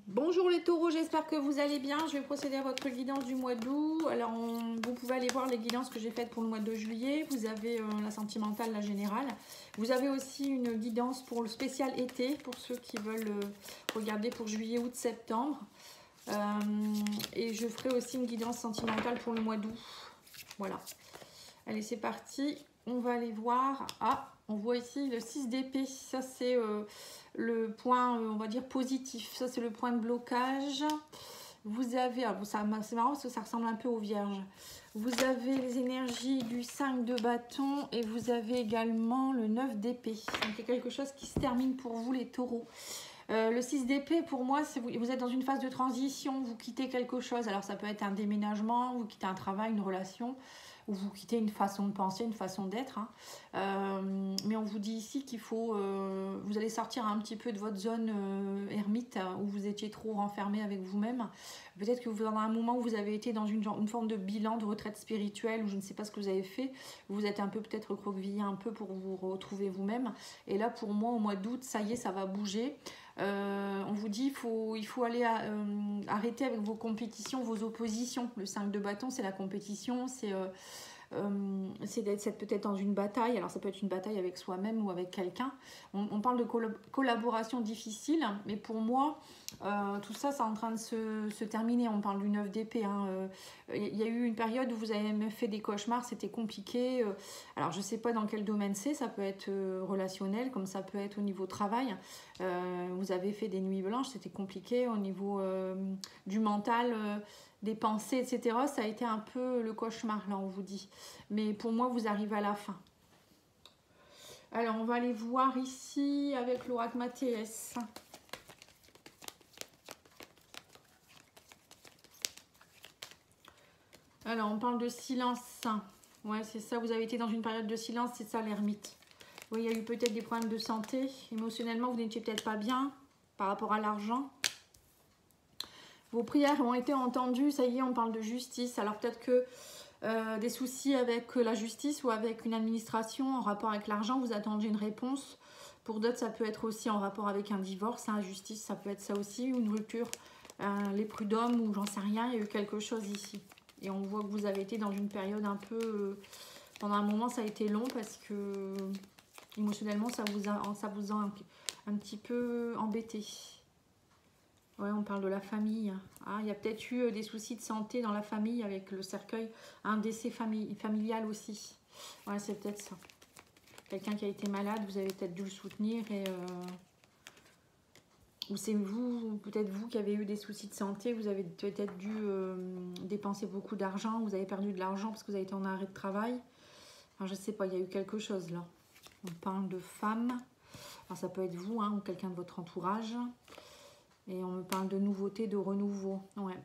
Bonjour les taureaux, j'espère que vous allez bien. Je vais procéder à votre guidance du mois d'août. Alors, vous pouvez aller voir les guidances que j'ai faites pour le mois de juillet. Vous avez la sentimentale, la générale. Vous avez aussi une guidance pour le spécial été, pour ceux qui veulent regarder pour juillet, août, septembre. Et je ferai aussi une guidance sentimentale pour le mois d'août. Voilà. Allez, c'est parti. On va aller voir. Ah, on voit ici le 6 d'épée. Ça, c'est le point, on va dire, positif. Ça, c'est le point de blocage. Vous avez, c'est marrant parce que ça ressemble un peu aux vierges. Vous avez les énergies du 5 de bâton et vous avez également le 9 d'épée. Donc, il y a quelque chose qui se termine pour vous, les taureaux. Le 6 d'épée, pour moi, vous êtes dans une phase de transition. Vous quittez quelque chose. Alors, ça peut être un déménagement, vous quittez un travail, une relation, ou vous quittez une façon de penser, une façon d'être. Mais on vous dit ici qu'il faut... vous allez sortir un petit peu de votre zone ermite, où vous étiez trop renfermé avec vous-même. Peut-être que vous avez un moment où vous avez été dans une forme de bilan, de retraite spirituelle, ou je ne sais pas ce que vous avez fait. Vous êtes un peu peut-être recroquevillé un peu pour vous retrouver vous-même. Et là, pour moi, au mois d'août, ça y est, ça va bouger. On vous dit il faut aller arrêter avec vos compétitions, vos oppositions. Le 5 de bâton, c'est la compétition, c'est d'être peut-être dans une bataille. Alors ça peut être une bataille avec soi-même ou avec quelqu'un. On parle de collaboration difficile, mais pour moi, tout ça, c'est en train de se terminer. On parle du 9 d'épée. Il y a eu une période où vous avez même fait des cauchemars, c'était compliqué. Alors je ne sais pas dans quel domaine c'est, ça peut être relationnel, comme ça peut être au niveau travail. Vous avez fait des nuits blanches, c'était compliqué au niveau du mental, des pensées, etc. Ça a été un peu le cauchemar, là, on vous dit. Mais pour moi, vous arrivez à la fin. Alors, on va aller voir ici avec l'oracle Mathéès. Alors, on parle de silence. Ouais, c'est ça, vous avez été dans une période de silence, c'est ça l'ermite. Oui, il y a eu peut-être des problèmes de santé. Émotionnellement, vous n'étiez peut-être pas bien par rapport à l'argent. Vos prières ont été entendues, ça y est, on parle de justice. Alors peut-être que des soucis avec la justice ou avec une administration en rapport avec l'argent, vous attendiez une réponse. Pour d'autres, ça peut être aussi en rapport avec un divorce, la justice, ça peut être ça aussi, ou une rupture, les prud'hommes, ou j'en sais rien, il y a eu quelque chose ici. Et on voit que vous avez été dans une période un peu... pendant un moment, ça a été long parce que émotionnellement, ça vous a un petit peu embêté. Ouais, on parle de la famille. Ah, il y a peut-être eu des soucis de santé dans la famille avec le cercueil. Un décès familial aussi. Ouais, c'est peut-être ça. Quelqu'un qui a été malade, vous avez peut-être dû le soutenir. Ou c'est vous, peut-être vous qui avez eu des soucis de santé. Vous avez peut-être dû dépenser beaucoup d'argent. Vous avez perdu de l'argent parce que vous avez été en arrêt de travail. Enfin, je ne sais pas, il y a eu quelque chose là. On parle de femmes. Alors, ça peut être vous, hein, ou quelqu'un de votre entourage. Et on me parle de nouveauté, de renouveau. Ouais.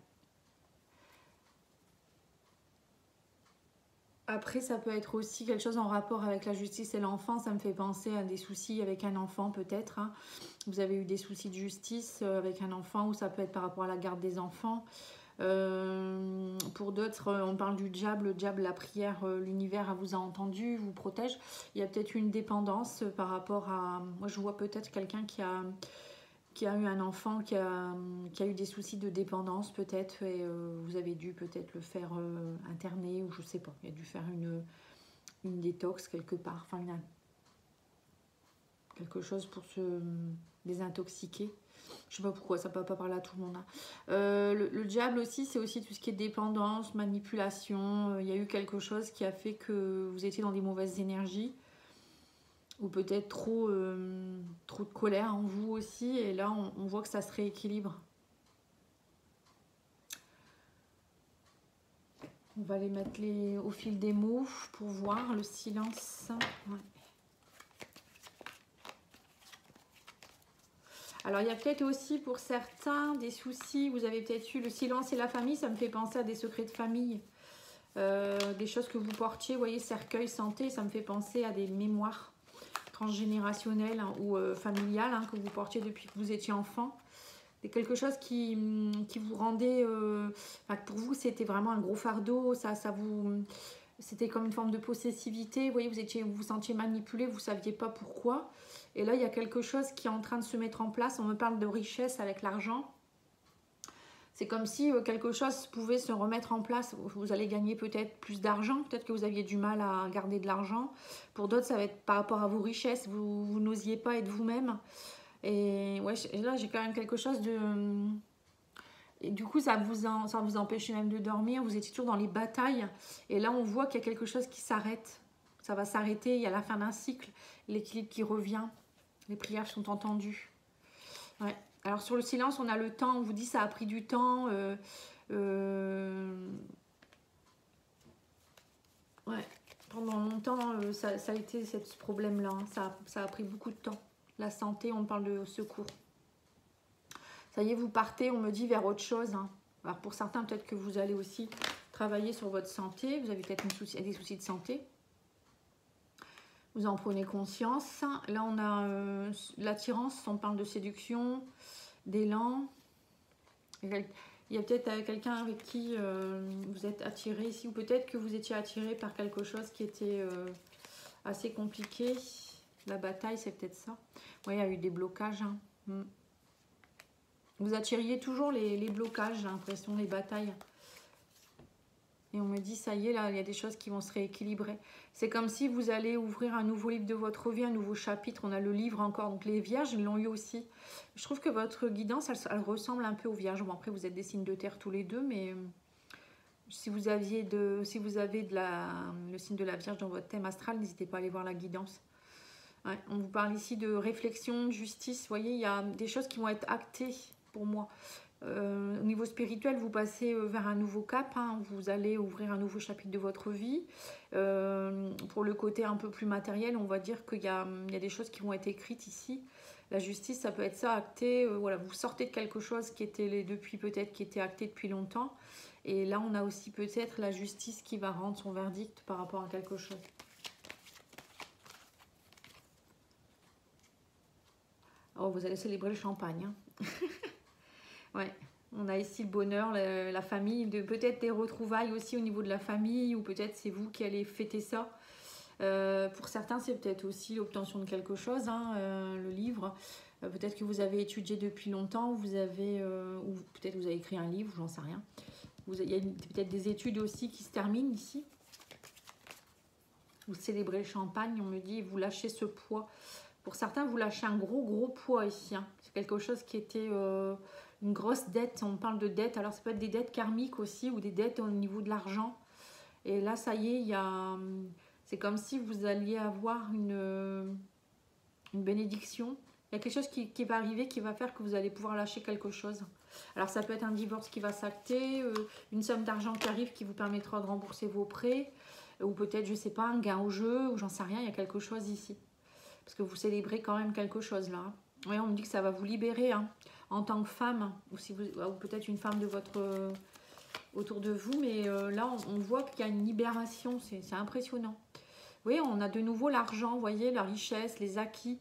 Après, ça peut être aussi quelque chose en rapport avec la justice et l'enfant. Ça me fait penser à des soucis avec un enfant peut-être. Hein. Vous avez eu des soucis de justice avec un enfant ou ça peut être par rapport à la garde des enfants. Pour d'autres, on parle du diable. Le diable, la prière, l'univers vous a entendu, vous protège. Il y a peut-être une dépendance par rapport à... Moi, je vois peut-être quelqu'un qui a eu un enfant qui a eu des soucis de dépendance peut-être et vous avez dû peut-être le faire interner ou je sais pas, il a dû faire une détox quelque part, enfin quelque chose pour se désintoxiquer. Je sais pas pourquoi, ça peut pas parler à tout le monde. Hein. Le diable aussi, c'est aussi tout ce qui est dépendance, manipulation. Il y a eu quelque chose qui a fait que vous étiez dans des mauvaises énergies. Ou peut-être trop de colère en vous aussi. Et là, on voit que ça se rééquilibre. On va les mettre au fil des mots pour voir le silence. Ouais. Alors, il y a peut-être aussi pour certains des soucis. Vous avez peut-être eu le silence et la famille. Ça me fait penser à des secrets de famille. Des choses que vous portiez. Vous voyez, cercueil, santé. Ça me fait penser à des mémoires transgénérationnel hein, ou familial hein, que vous portiez depuis que vous étiez enfant. C'est quelque chose qui vous rendait... pour vous, c'était vraiment un gros fardeau. C'était comme une forme de possessivité. Vous voyez, vous vous sentiez manipulé, vous ne saviez pas pourquoi. Et là, il y a quelque chose qui est en train de se mettre en place. On me parle de richesse avec l'argent. C'est comme si quelque chose pouvait se remettre en place. Vous allez gagner peut-être plus d'argent. Peut-être que vous aviez du mal à garder de l'argent. Pour d'autres, ça va être par rapport à vos richesses. Vous n'osiez pas être vous-même. Et ouais, là, j'ai quand même quelque chose de... Et du coup, ça vous empêchait même de dormir. Vous étiez toujours dans les batailles. Et là, on voit qu'il y a quelque chose qui s'arrête. Ça va s'arrêter. Il y a la fin d'un cycle. L'équilibre qui revient. Les prières sont entendues. Ouais. Alors sur le silence, on a le temps, on vous dit ça a pris du temps. Ouais. Pendant longtemps, ça a été ce problème-là. Hein. Ça a pris beaucoup de temps. La santé, on parle de secours. Ça y est, vous partez, on me dit, vers autre chose. Hein. Alors pour certains, peut-être que vous allez aussi travailler sur votre santé. Vous avez peut-être des soucis de santé. Vous en prenez conscience. Là, on a l'attirance, on parle de séduction, d'élan. Il y a peut-être quelqu'un avec qui vous êtes attiré ici, ou peut-être que vous étiez attiré par quelque chose qui était assez compliqué. La bataille, c'est peut-être ça. Oui, il y a eu des blocages. Hein. Vous attiriez toujours les blocages, j'ai l'impression, les batailles. Et on me dit, ça y est, là, il y a des choses qui vont se rééquilibrer. C'est comme si vous allez ouvrir un nouveau livre de votre vie, un nouveau chapitre. On a le livre encore. Donc les vierges, ils l'ont eu aussi. Je trouve que votre guidance, elle ressemble un peu aux vierges. Bon, après, vous êtes des signes de terre tous les deux, mais si vous avez le signe de la vierge dans votre thème astral, n'hésitez pas à aller voir la guidance. Ouais, on vous parle ici de réflexion, de justice. Vous voyez, il y a des choses qui vont être actées pour moi. Au niveau spirituel, vous passez vers un nouveau cap, hein. Vous allez ouvrir un nouveau chapitre de votre vie. Pour le côté un peu plus matériel, on va dire qu'il y a des choses qui vont être écrites ici. La justice, ça peut être ça, acté. Voilà, vous sortez de quelque chose qui était qui était acté depuis longtemps. Et là, on a aussi peut-être la justice qui va rendre son verdict par rapport à quelque chose. Oh, vous allez célébrer le champagne. Hein. Ouais, on a ici le bonheur, la famille, peut-être des retrouvailles aussi au niveau de la famille, ou peut-être c'est vous qui allez fêter ça. Pour certains, c'est peut-être aussi l'obtention de quelque chose, hein, le livre. Peut-être que vous avez étudié depuis longtemps, ou peut-être vous avez écrit un livre, j'en sais rien. Il y a peut-être des études aussi qui se terminent ici. Vous célébrez le champagne, on me dit, vous lâchez ce poids. Pour certains, vous lâchez un gros poids ici. Hein. C'est quelque chose qui était... une grosse dette, on parle de dette, alors ça peut être des dettes karmiques aussi, ou des dettes au niveau de l'argent. Et là, ça y est, c'est comme si vous alliez avoir une bénédiction. Il y a quelque chose qui va arriver, qui va faire que vous allez pouvoir lâcher quelque chose. Alors ça peut être un divorce qui va s'acter, une somme d'argent qui arrive qui vous permettra de rembourser vos prêts, ou peut-être, je ne sais pas, un gain au jeu, ou j'en sais rien, il y a quelque chose ici. Parce que vous célébrez quand même quelque chose là. Oui, on me dit que ça va vous libérer, hein, en tant que femme, ou peut-être une femme de autour de vous, mais là on voit qu'il y a une libération, c'est impressionnant. Oui, on a de nouveau l'argent, vous voyez, la richesse, les acquis.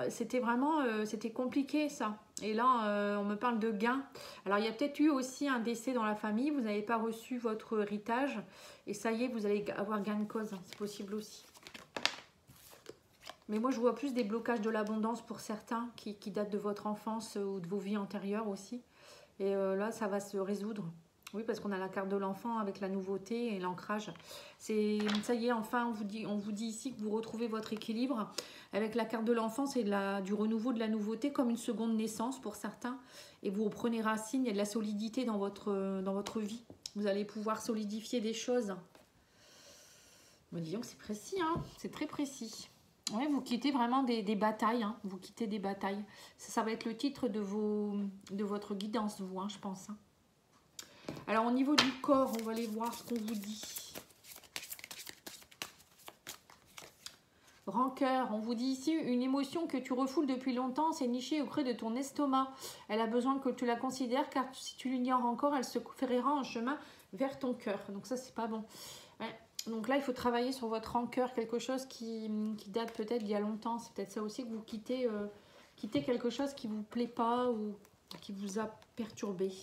C'était vraiment, c'était compliqué ça. Et là, on me parle de gain. Alors il y a peut-être eu aussi un décès dans la famille, vous n'avez pas reçu votre héritage, et ça y est, vous allez avoir gain de cause, hein, c'est possible aussi. Mais moi, je vois plus des blocages de l'abondance pour certains qui datent de votre enfance ou de vos vies antérieures aussi. Et là, ça va se résoudre. Oui, parce qu'on a la carte de l'enfant avec la nouveauté et l'ancrage. Ça y est, enfin, on vous dit ici que vous retrouvez votre équilibre. Avec la carte de l'enfant, c'est du renouveau, de la nouveauté, comme une seconde naissance pour certains. Et vous reprenez racine, il y a de la solidité dans votre vie. Vous allez pouvoir solidifier des choses. Mais disons que c'est précis, hein, c'est très précis. Oui, vous quittez vraiment des batailles, hein. Vous quittez des batailles. Ça va être le titre de votre guidance, vous, hein, je pense. Hein. Alors, au niveau du corps, on va aller voir ce qu'on vous dit. Rancœur, on vous dit ici, une émotion que tu refoules depuis longtemps, s'est nichée au creux de ton estomac. Elle a besoin que tu la considères, car si tu l'ignores encore, elle se fera en chemin vers ton cœur. Donc ça, c'est pas bon. Ouais. Donc là, il faut travailler sur votre rancœur, quelque chose qui date peut-être d'il y a longtemps. C'est peut-être ça aussi que vous quittez quelque chose qui ne vous plaît pas ou qui vous a perturbé.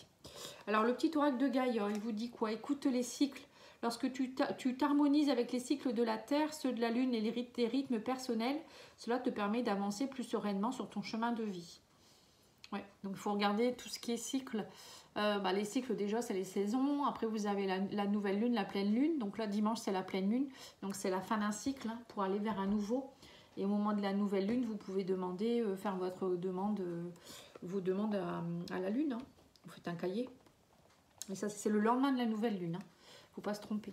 Alors, le petit oracle de Gaïa, il vous dit quoi? Écoute les cycles. Lorsque tu t'harmonises avec les cycles de la Terre, ceux de la Lune et tes rythmes personnels, cela te permet d'avancer plus sereinement sur ton chemin de vie. Ouais, donc il faut regarder tout ce qui est cycle. Les cycles déjà c'est les saisons, après vous avez la nouvelle lune, la pleine lune, donc là dimanche c'est la pleine lune, donc c'est la fin d'un cycle hein, pour aller vers un nouveau, et au moment de la nouvelle lune vous pouvez demander, faire votre demande, vos demandes à la lune, hein. Vous faites un cahier, et ça c'est le lendemain de la nouvelle lune, hein. Faut pas se tromper.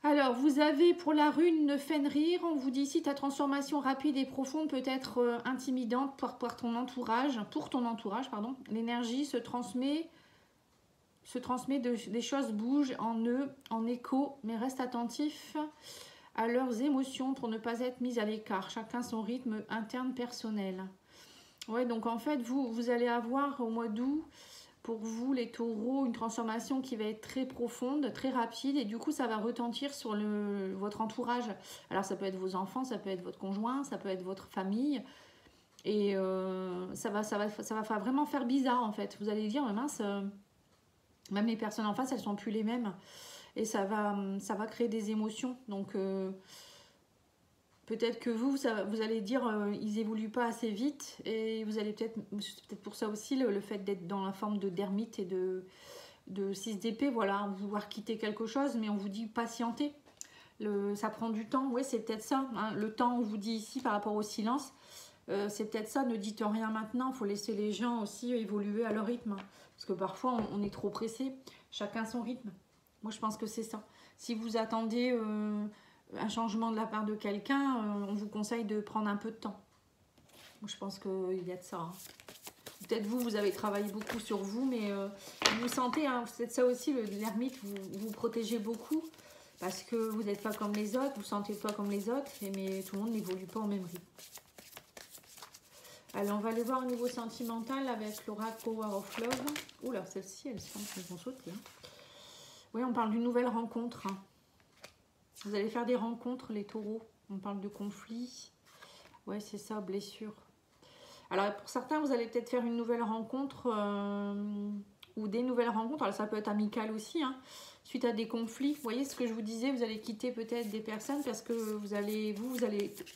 Alors, vous avez pour la rune Fenrir, on vous dit ici ta transformation rapide et profonde peut être intimidante pour ton entourage, pardon. L'énergie se transmet, des choses bougent en eux, en écho, mais reste attentif à leurs émotions pour ne pas être mis à l'écart. Chacun son rythme interne personnel. Ouais, donc en fait, vous allez avoir au mois d'août, pour vous les taureaux, une transformation qui va être très profonde, très rapide, et du coup ça va retentir sur votre entourage. Alors ça peut être vos enfants, ça peut être votre conjoint, ça peut être votre famille, et ça va vraiment faire bizarre en fait. Vous allez dire, mais mince, même les personnes en face, elles sont plus les mêmes, et ça va créer des émotions. Donc peut-être que vous allez dire ils évoluent pas assez vite, et vous allez peut-être, c'est peut-être pour ça aussi le fait d'être dans la forme de d'ermite et de 6 d'épée, voilà, vouloir quitter quelque chose, mais on vous dit patienter, ça prend du temps, ouais c'est peut-être ça, hein, le temps on vous dit ici par rapport au silence, c'est peut-être ça, ne dites rien maintenant, il faut laisser les gens aussi évoluer à leur rythme, parce que parfois on est trop pressé, chacun son rythme, moi je pense que c'est ça, si vous attendez un changement de la part de quelqu'un, on vous conseille de prendre un peu de temps. Moi, je pense qu'il y a de ça. Hein. Peut-être vous avez travaillé beaucoup sur vous, mais vous sentez, hein, c'est ça aussi, l'ermite, vous protégez beaucoup, parce que vous n'êtes pas comme les autres, vous ne sentez pas comme les autres, mais tout le monde n'évolue pas au même rythme. Alors, on va aller voir au niveau sentimental avec l'oracle Power of Love. Oula, celle-ci, elles vont sauter. Hein. Oui, on parle d'une nouvelle rencontre. Hein. Vous allez faire des rencontres, les taureaux. On parle de conflits. Ouais, c'est ça, blessure. Alors, pour certains, vous allez peut-être faire une nouvelle rencontre ou des nouvelles rencontres. Alors, ça peut être amical aussi, hein, suite à des conflits. Vous voyez ce que je vous disais, vous allez quitter peut-être des personnes parce que vous allez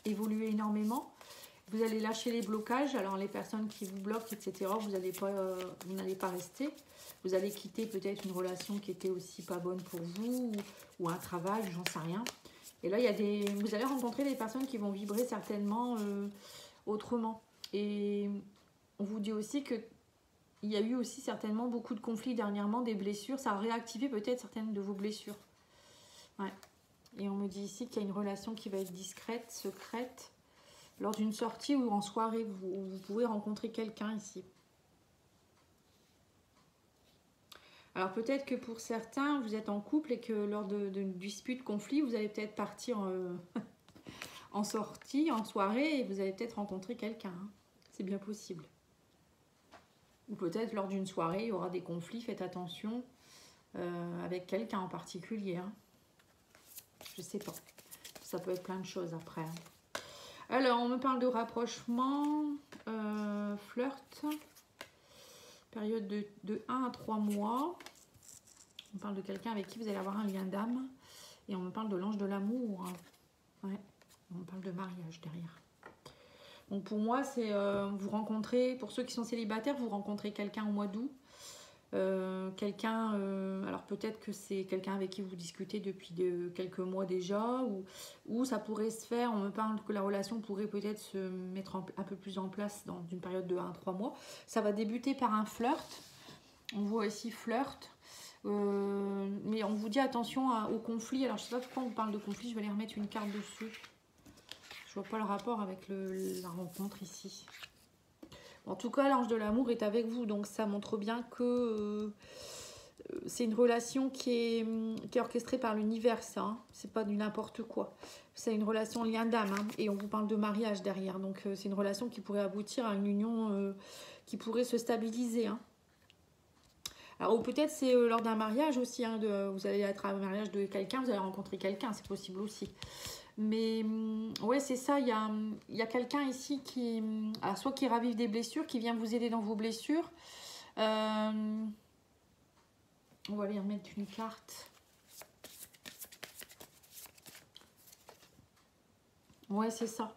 évoluer énormément. Vous allez lâcher les blocages. Alors, les personnes qui vous bloquent, etc., vous n'allez pas rester. Vous allez quitter peut-être une relation qui était aussi pas bonne pour vous, ou un travail, j'en sais rien. Et là, vous allez rencontrer des personnes qui vont vibrer certainement autrement. Et on vous dit aussi qu'il y a eu aussi certainement beaucoup de conflits dernièrement, des blessures. Ça a réactivé peut-être certaines de vos blessures. Ouais. Et on me dit ici qu'il y a une relation qui va être discrète, secrète. Lors d'une sortie ou en soirée, vous pouvez rencontrer quelqu'un ici. Alors peut-être que pour certains, vous êtes en couple et que lors de disputes, conflits, vous allez peut-être partir en sortie, en soirée, et vous allez peut-être rencontrer quelqu'un. Hein. C'est bien possible. Ou peut-être lors d'une soirée, il y aura des conflits, faites attention avec quelqu'un en particulier. Hein. Je sais pas. Ça peut être plein de choses après. Hein. Alors, on me parle de rapprochement, flirt. Période de 1 à 3 mois. On parle de quelqu'un avec qui vous allez avoir un lien d'âme. Et on me parle de l'ange de l'amour. Ouais. On me parle de mariage derrière. Donc pour moi, c'est vous rencontrez, pour ceux qui sont célibataires, vous rencontrez quelqu'un au mois d'août. Alors peut-être que c'est quelqu'un avec qui vous discutez depuis quelques mois déjà. Ou ça pourrait se faire, on me parle que la relation pourrait peut-être se mettre un peu plus en place dans une période de 1 à 3 mois. Ça va débuter par un flirt. On voit ici flirt. Mais on vous dit attention au conflit. Alors je ne sais pas pourquoi on parle de conflit, je vais aller remettre une carte dessus. Je vois pas le rapport avec la rencontre ici. En tout cas, l'ange de l'amour est avec vous, donc ça montre bien que c'est une relation qui est orchestrée par l'univers, ça. Hein. C'est pas du n'importe quoi. C'est une relation lien d'âme, hein, et on vous parle de mariage derrière. Donc c'est une relation qui pourrait aboutir à une union qui pourrait se stabiliser. Hein. Alors peut-être c'est lors d'un mariage aussi. Hein, vous allez être à un mariage de quelqu'un, vous allez rencontrer quelqu'un, c'est possible aussi. Mais ouais, c'est ça, il y a quelqu'un ici qui, alors soit qui ravive des blessures, qui vient vous aider dans vos blessures. On va aller remettre une carte. Ouais, c'est ça.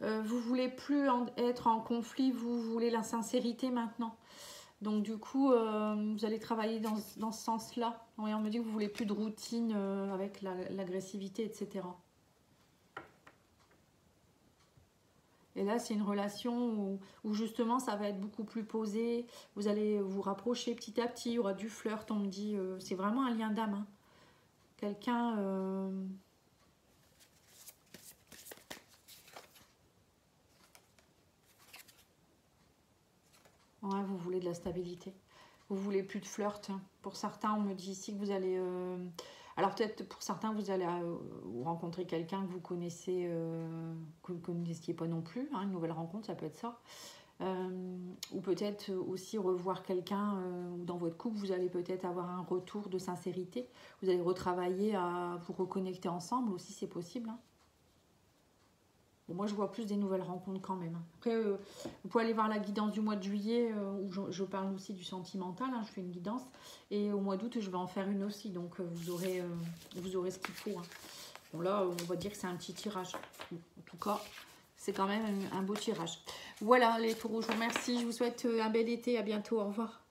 Vous voulez plus être en conflit, vous voulez la sincérité maintenant. Donc du coup, vous allez travailler dans ce sens-là. Oui, on me dit que vous voulez plus de routine avec l'agressivité, etc. Et là, c'est une relation où justement, ça va être beaucoup plus posé. Vous allez vous rapprocher petit à petit. Il y aura du flirt, on me dit. C'est vraiment un lien d'âme. Hein. Quelqu'un... Ouais, vous voulez de la stabilité. Vous voulez plus de flirt. Hein. Pour certains, on me dit ici que vous allez... Alors peut-être pour certains, vous allez rencontrer quelqu'un que vous connaissez, que vous ne connaissiez pas non plus. Hein, une nouvelle rencontre, ça peut être ça. Ou peut-être aussi revoir quelqu'un dans votre couple, vous allez peut-être avoir un retour de sincérité. Vous allez retravailler à vous reconnecter ensemble aussi, c'est possible. Hein. Bon, moi, je vois plus des nouvelles rencontres quand même. Après, vous pouvez aller voir la guidance du mois de juillet, où je parle aussi du sentimental. Hein, je fais une guidance. Et au mois d'août, je vais en faire une aussi. Donc, vous aurez ce qu'il faut. Hein. Bon, là, on va dire que c'est un petit tirage. En tout cas, c'est quand même un beau tirage. Voilà, les taureaux, je vous remercie. Je vous souhaite un bel été. À bientôt. Au revoir.